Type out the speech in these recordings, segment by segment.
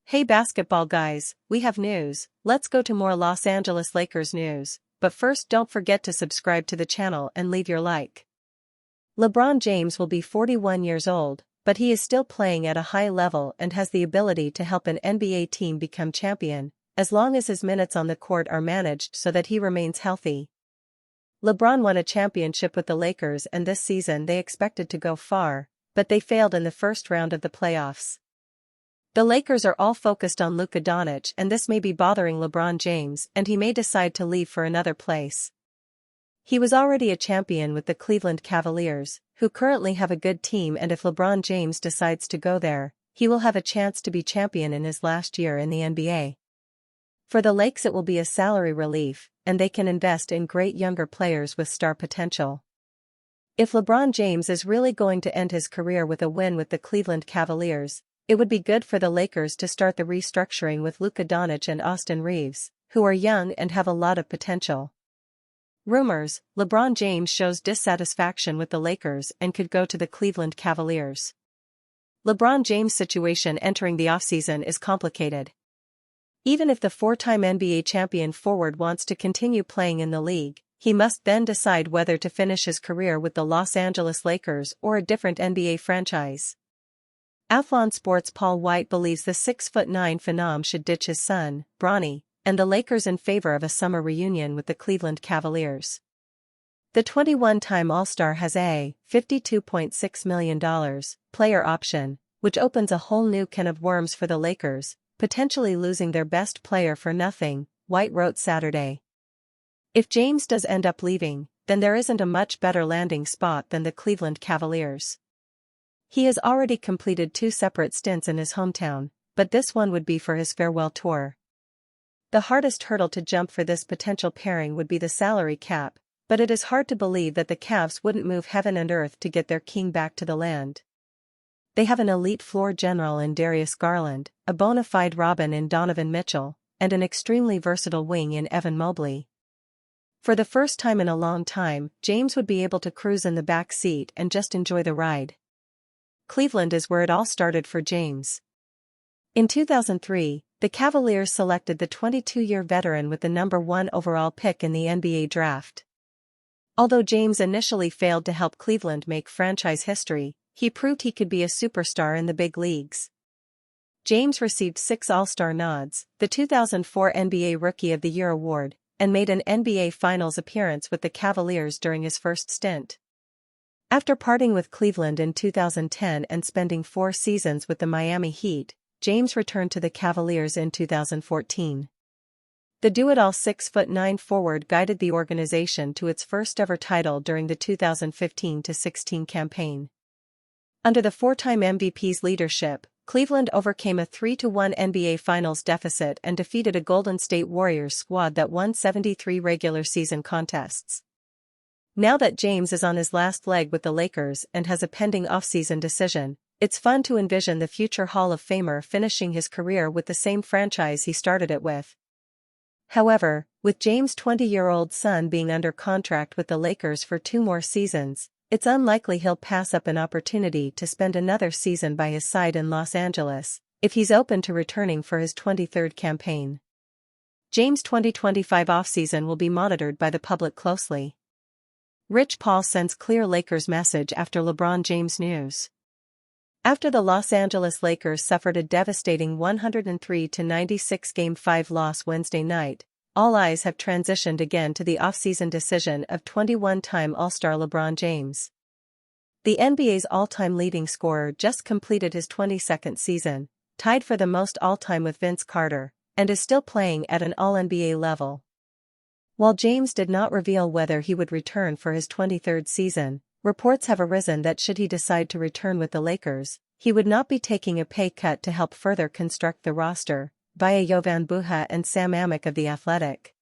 Hey basketball guys, we have news. Let's go to more Los Angeles Lakers news, but first don't forget to subscribe to the channel and leave your like. LeBron James will be 41 years old, but he is still playing at a high level and has the ability to help an NBA team become champion, as long as his minutes on the court are managed so that he remains healthy. LeBron won a championship with the Lakers and this season they expected to go far, but they failed in the first round of the playoffs. The Lakers are all focused on Luka Doncic and this may be bothering LeBron James and he may decide to leave for another place. He was already a champion with the Cleveland Cavaliers, who currently have a good team, and if LeBron James decides to go there, he will have a chance to be champion in his last year in the NBA. For the Lakers it will be a salary relief, and they can invest in great younger players with star potential. If LeBron James is really going to end his career with a win with the Cleveland Cavaliers, it would be good for the Lakers to start the restructuring with Luka Doncic and Austin Reeves, who are young and have a lot of potential. Rumors: LeBron James shows dissatisfaction with the Lakers and could go to the Cleveland Cavaliers. LeBron James' situation entering the offseason is complicated. Even if the four-time NBA champion forward wants to continue playing in the league, he must then decide whether to finish his career with the Los Angeles Lakers or a different NBA franchise. Athlon Sports' Paul White believes the 6'9" phenom should ditch his son, Bronny, and the Lakers in favor of a summer reunion with the Cleveland Cavaliers. The 21-time All-Star has a $52.6 million player option, which opens a whole new can of worms for the Lakers, potentially losing their best player for nothing, White wrote Saturday. If James does end up leaving, then there isn't a much better landing spot than the Cleveland Cavaliers. He has already completed 2 separate stints in his hometown, but this one would be for his farewell tour. The hardest hurdle to jump for this potential pairing would be the salary cap, but it is hard to believe that the Cavs wouldn't move heaven and earth to get their king back to the land. They have an elite floor general in Darius Garland, a bona fide Robin in Donovan Mitchell, and an extremely versatile wing in Evan Mobley. For the first time in a long time, James would be able to cruise in the back seat and just enjoy the ride. Cleveland is where it all started for James. In 2003, the Cavaliers selected the 22-year veteran with the number 1 overall pick in the NBA draft. Although James initially failed to help Cleveland make franchise history, he proved he could be a superstar in the big leagues. James received 6 All-Star nods, the 2004 NBA Rookie of the Year award, and made an NBA Finals appearance with the Cavaliers during his first stint. After parting with Cleveland in 2010 and spending 4 seasons with the Miami Heat, James returned to the Cavaliers in 2014. The do-it-all 6'9" forward guided the organization to its first-ever title during the 2015-16 campaign. Under the 4-time MVP's leadership, Cleveland overcame a 3-1 NBA Finals deficit and defeated a Golden State Warriors squad that won 73 regular season contests. Now that James is on his last leg with the Lakers and has a pending offseason decision, it's fun to envision the future Hall of Famer finishing his career with the same franchise he started it with. However, with James' 20-year-old son being under contract with the Lakers for 2 more seasons, it's unlikely he'll pass up an opportunity to spend another season by his side in Los Angeles, if he's open to returning for his 23rd campaign. James' 2025 offseason will be monitored by the public closely. Rich Paul sends clear Lakers message after LeBron James news. After the Los Angeles Lakers suffered a devastating 103-96 Game 5 loss Wednesday night, all eyes have transitioned again to the offseason decision of 21-time All-Star LeBron James. The NBA's all-time leading scorer just completed his 22nd season, tied for the most all-time with Vince Carter, and is still playing at an All-NBA level. While James did not reveal whether he would return for his 23rd season, reports have arisen that should he decide to return with the Lakers, he would not be taking a pay cut to help further construct the roster, via Jovan Buha and Sam Amick of The Athletic.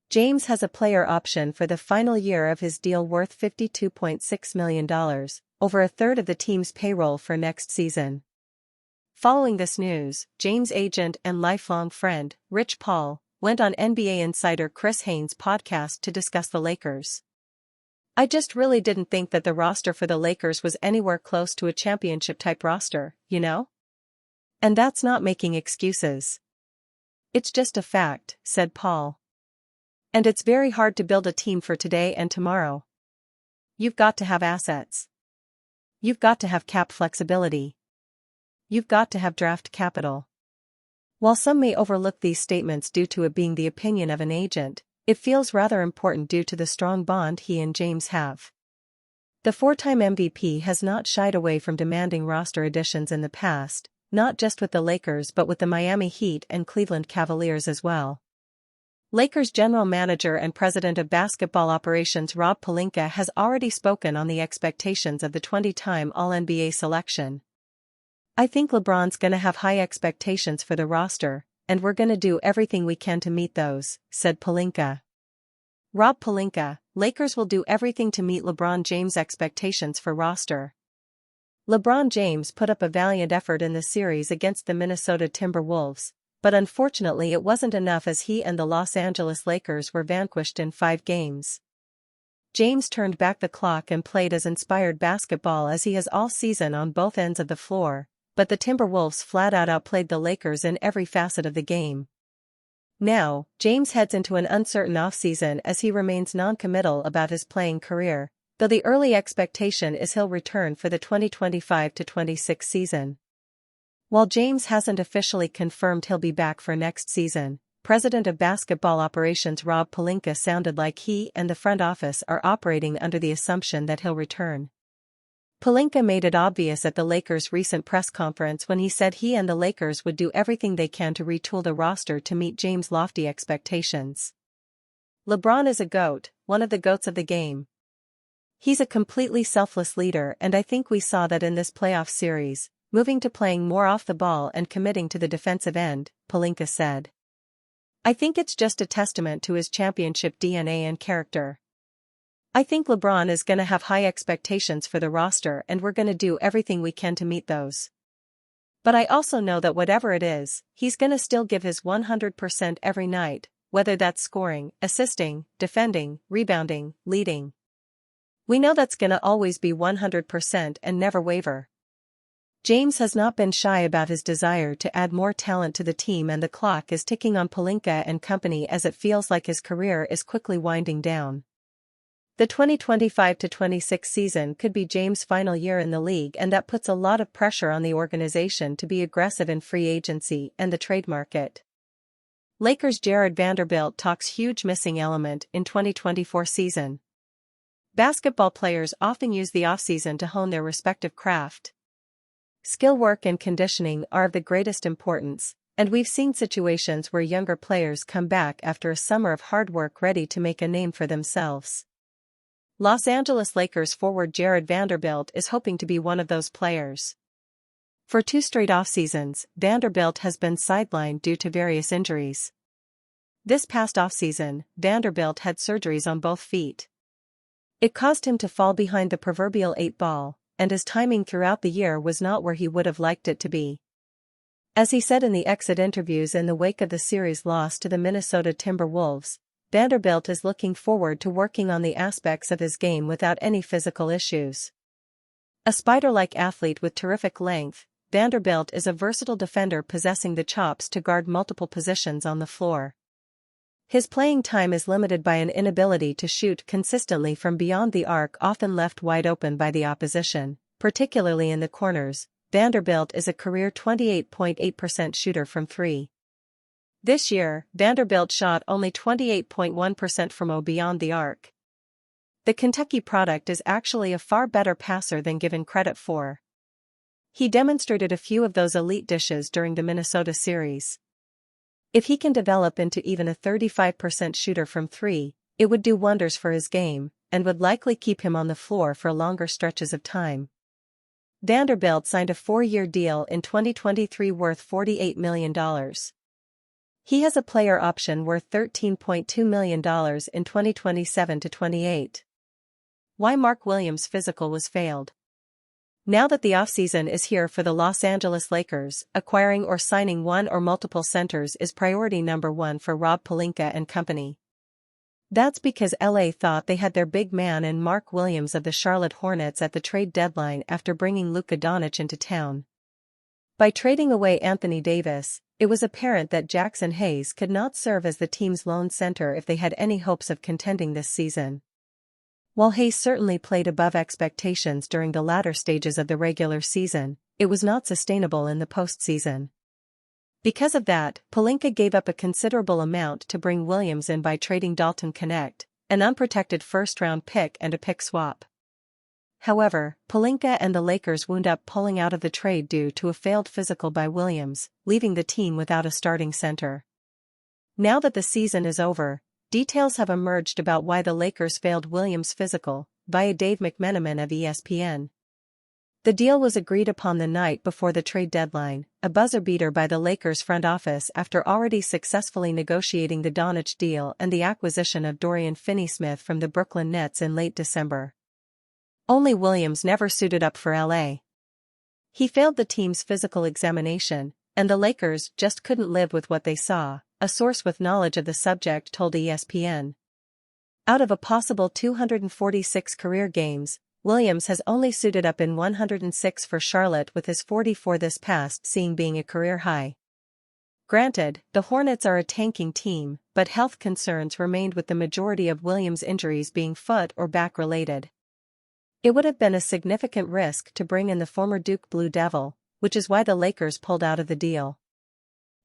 James has a player option for the final year of his deal worth $52.6 million, over a third of the team's payroll for next season. Following this news, James' agent and lifelong friend, Rich Paul, went on NBA insider Chris Haynes' podcast to discuss the Lakers. I just really didn't think that the roster for the Lakers was anywhere close to a championship-type roster, you know? And that's not making excuses. It's just a fact, said Paul. And it's very hard to build a team for today and tomorrow. You've got to have assets. You've got to have cap flexibility. You've got to have draft capital. While some may overlook these statements due to it being the opinion of an agent, it feels rather important due to the strong bond he and James have. The four-time MVP has not shied away from demanding roster additions in the past, not just with the Lakers but with the Miami Heat and Cleveland Cavaliers as well. Lakers general manager and president of basketball operations Rob Pelinka has already spoken on the expectations of the 20-time All-NBA selection. I think LeBron's gonna have high expectations for the roster, and we're gonna do everything we can to meet those, said Pelinka. Rob Pelinka, Lakers will do everything to meet LeBron James' expectations for roster. LeBron James put up a valiant effort in the series against the Minnesota Timberwolves, but unfortunately it wasn't enough as he and the Los Angeles Lakers were vanquished in 5 games. James turned back the clock and played as inspired basketball as he has all season on both ends of the floor, but the Timberwolves flat-out outplayed the Lakers in every facet of the game. Now, James heads into an uncertain offseason as he remains non-committal about his playing career, though the early expectation is he'll return for the 2025-26 season. While James hasn't officially confirmed he'll be back for next season, President of Basketball Operations Rob Pelinka sounded like he and the front office are operating under the assumption that he'll return. Pelinka made it obvious at the Lakers' recent press conference when he said he and the Lakers would do everything they can to retool the roster to meet James' lofty expectations. LeBron is a GOAT, one of the GOATs of the game. He's a completely selfless leader, and I think we saw that in this playoff series, moving to playing more off the ball and committing to the defensive end, Pelinka said. I think it's just a testament to his championship DNA and character. I think LeBron is gonna have high expectations for the roster and we're gonna do everything we can to meet those. But I also know that whatever it is, he's gonna still give his 100% every night, whether that's scoring, assisting, defending, rebounding, leading. We know that's gonna always be 100% and never waver. James has not been shy about his desire to add more talent to the team, and the clock is ticking on Pelinka and company as it feels like his career is quickly winding down. The 2025-26 season could be James' final year in the league, and that puts a lot of pressure on the organization to be aggressive in free agency and the trade market. Lakers' Jared Vanderbilt talks huge missing element in 2024 season. Basketball players often use the offseason to hone their respective craft. Skill work and conditioning are of the greatest importance, and we've seen situations where younger players come back after a summer of hard work ready to make a name for themselves. Los Angeles Lakers forward Jared Vanderbilt is hoping to be one of those players. For 2 straight off-seasons, Vanderbilt has been sidelined due to various injuries. This past offseason, Vanderbilt had surgeries on both feet. It caused him to fall behind the proverbial 8 ball, and his timing throughout the year was not where he would have liked it to be. As he said in the exit interviews in the wake of the series loss to the Minnesota Timberwolves, Vanderbilt is looking forward to working on the aspects of his game without any physical issues. A spider-like athlete with terrific length, Vanderbilt is a versatile defender possessing the chops to guard multiple positions on the floor. His playing time is limited by an inability to shoot consistently from beyond the arc, often left wide open by the opposition, particularly in the corners. Vanderbilt is a career 28.8% shooter from 3. This year, Vanderbilt shot only 28.1% from beyond the arc. The Kentucky product is actually a far better passer than given credit for. He demonstrated a few of those elite dishes during the Minnesota series. If he can develop into even a 35% shooter from 3, it would do wonders for his game, and would likely keep him on the floor for longer stretches of time. Vanderbilt signed a 4-year deal in 2023 worth $48 million. He has a player option worth $13.2 million in 2027-28. Why Mark Williams' physical was failed. Now that the offseason is here for the Los Angeles Lakers, acquiring or signing one or multiple centers is priority number 1 for Rob Pelinka and company. That's because LA thought they had their big man in Mark Williams of the Charlotte Hornets at the trade deadline after bringing Luka Doncic into town. By trading away Anthony Davis, it was apparent that Jackson Hayes could not serve as the team's lone center if they had any hopes of contending this season. While Hayes certainly played above expectations during the latter stages of the regular season, it was not sustainable in the postseason. Because of that, Pelinka gave up a considerable amount to bring Williams in by trading Dalton Knecht, an unprotected first-round pick and a pick swap. However, Pelinka and the Lakers wound up pulling out of the trade due to a failed physical by Williams, leaving the team without a starting center. Now that the season is over, details have emerged about why the Lakers failed Williams' physical, via Dave McMenamin of ESPN. The deal was agreed upon the night before the trade deadline, a buzzer-beater by the Lakers front office after already successfully negotiating the Doncic deal and the acquisition of Dorian Finney-Smith from the Brooklyn Nets in late December. Only Williams never suited up for LA. He failed the team's physical examination, and the Lakers just couldn't live with what they saw, a source with knowledge of the subject told ESPN. Out of a possible 246 career games, Williams has only suited up in 106 for Charlotte, with his 44 this past season being a career high. Granted, the Hornets are a tanking team, but health concerns remained, with the majority of Williams' injuries being foot or back related. It would have been a significant risk to bring in the former Duke Blue Devil, which is why the Lakers pulled out of the deal.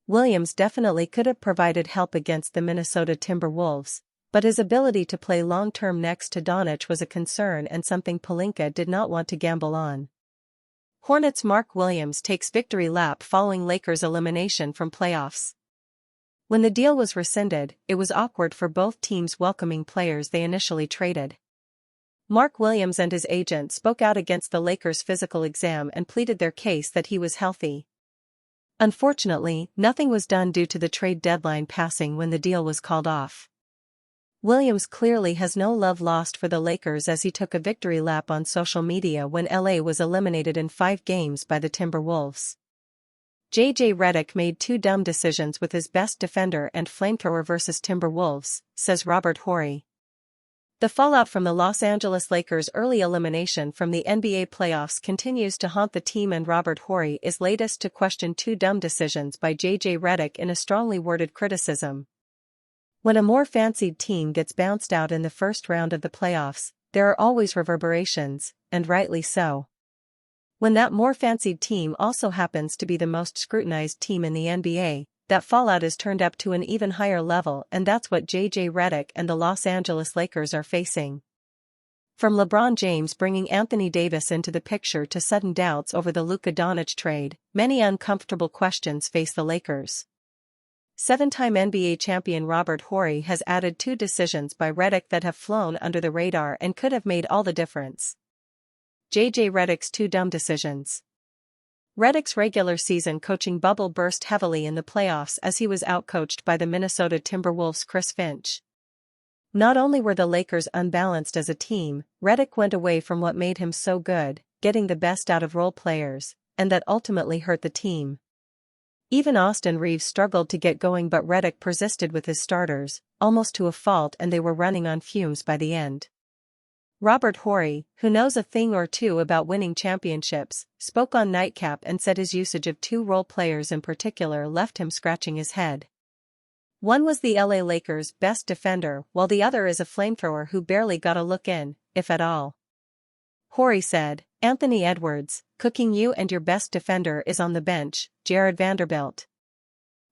Williams definitely could have provided help against the Minnesota Timberwolves, but his ability to play long-term next to Doncic was a concern and something Pelinka did not want to gamble on. Hornets' Mark Williams takes victory lap following Lakers' elimination from playoffs. When the deal was rescinded, it was awkward for both teams welcoming players they initially traded. Mark Williams and his agent spoke out against the Lakers' physical exam and pleaded their case that he was healthy. Unfortunately, nothing was done due to the trade deadline passing when the deal was called off. Williams clearly has no love lost for the Lakers, as he took a victory lap on social media when LA was eliminated in 5 games by the Timberwolves. JJ Redick made 2 dumb decisions with his best defender and flamethrower versus Timberwolves, says Robert Horry. The fallout from the Los Angeles Lakers' early elimination from the NBA playoffs continues to haunt the team, and Robert Horry is latest to question 2 dumb decisions by JJ Redick in a strongly worded criticism. When a more fancied team gets bounced out in the first round of the playoffs, there are always reverberations, and rightly so. When that more fancied team also happens to be the most scrutinized team in the NBA, that fallout is turned up to an even higher level, and that's what JJ Redick and the Los Angeles Lakers are facing. From LeBron James bringing Anthony Davis into the picture to sudden doubts over the Luka Doncic trade, many uncomfortable questions face the Lakers. 7-time NBA champion Robert Horry has added 2 decisions by Redick that have flown under the radar and could have made all the difference. JJ Redick's 2 dumb decisions. Redick's regular season coaching bubble burst heavily in the playoffs as he was outcoached by the Minnesota Timberwolves' Chris Finch. Not only were the Lakers unbalanced as a team, Redick went away from what made him so good, getting the best out of role players, and that ultimately hurt the team. Even Austin Reeves struggled to get going, but Redick persisted with his starters, almost to a fault, and they were running on fumes by the end. Robert Horry, who knows a thing or two about winning championships, spoke on Nightcap and said his usage of 2 role players in particular left him scratching his head. One was the LA Lakers' best defender, while the other is a flamethrower who barely got a look in, if at all. Horry said, "Anthony Edwards, cooking you, and your best defender is on the bench, Jared Vanderbilt.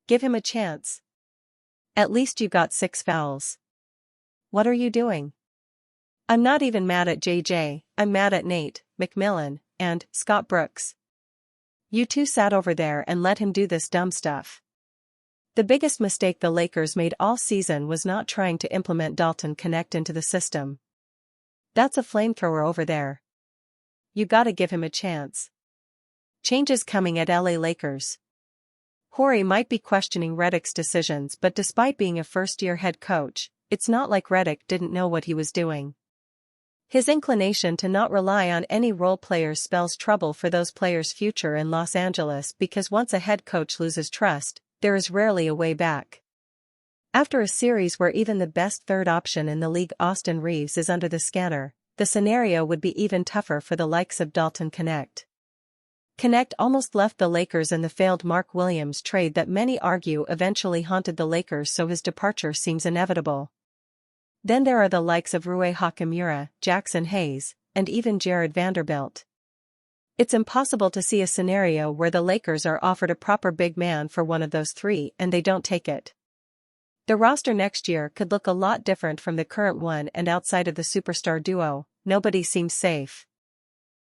Give him a chance. At least you got 6 fouls. What are you doing?" "I'm not even mad at JJ, I'm mad at Nate, McMillan, and Scott Brooks. You 2 sat over there and let him do this dumb stuff." The biggest mistake the Lakers made all season was not trying to implement Dalton Knecht into the system. That's a flamethrower over there. You gotta give him a chance. Changes coming at LA Lakers. Horry might be questioning Redick's decisions, but despite being a first-year head coach, it's not like Redick didn't know what he was doing. His inclination to not rely on any role players spells trouble for those players' future in Los Angeles, because once a head coach loses trust, there is rarely a way back. After a series where even the best third option in the league Austin Reeves is under the scanner, the scenario would be even tougher for the likes of Dalton Knecht. Knecht almost left the Lakers in the failed Mark Williams trade that many argue eventually haunted the Lakers, so his departure seems inevitable. Then there are the likes of Rui Hachimura, Jackson Hayes, and even Jared Vanderbilt. It's impossible to see a scenario where the Lakers are offered a proper big man for one of those three and they don't take it. The roster next year could look a lot different from the current one, and outside of the superstar duo, nobody seems safe.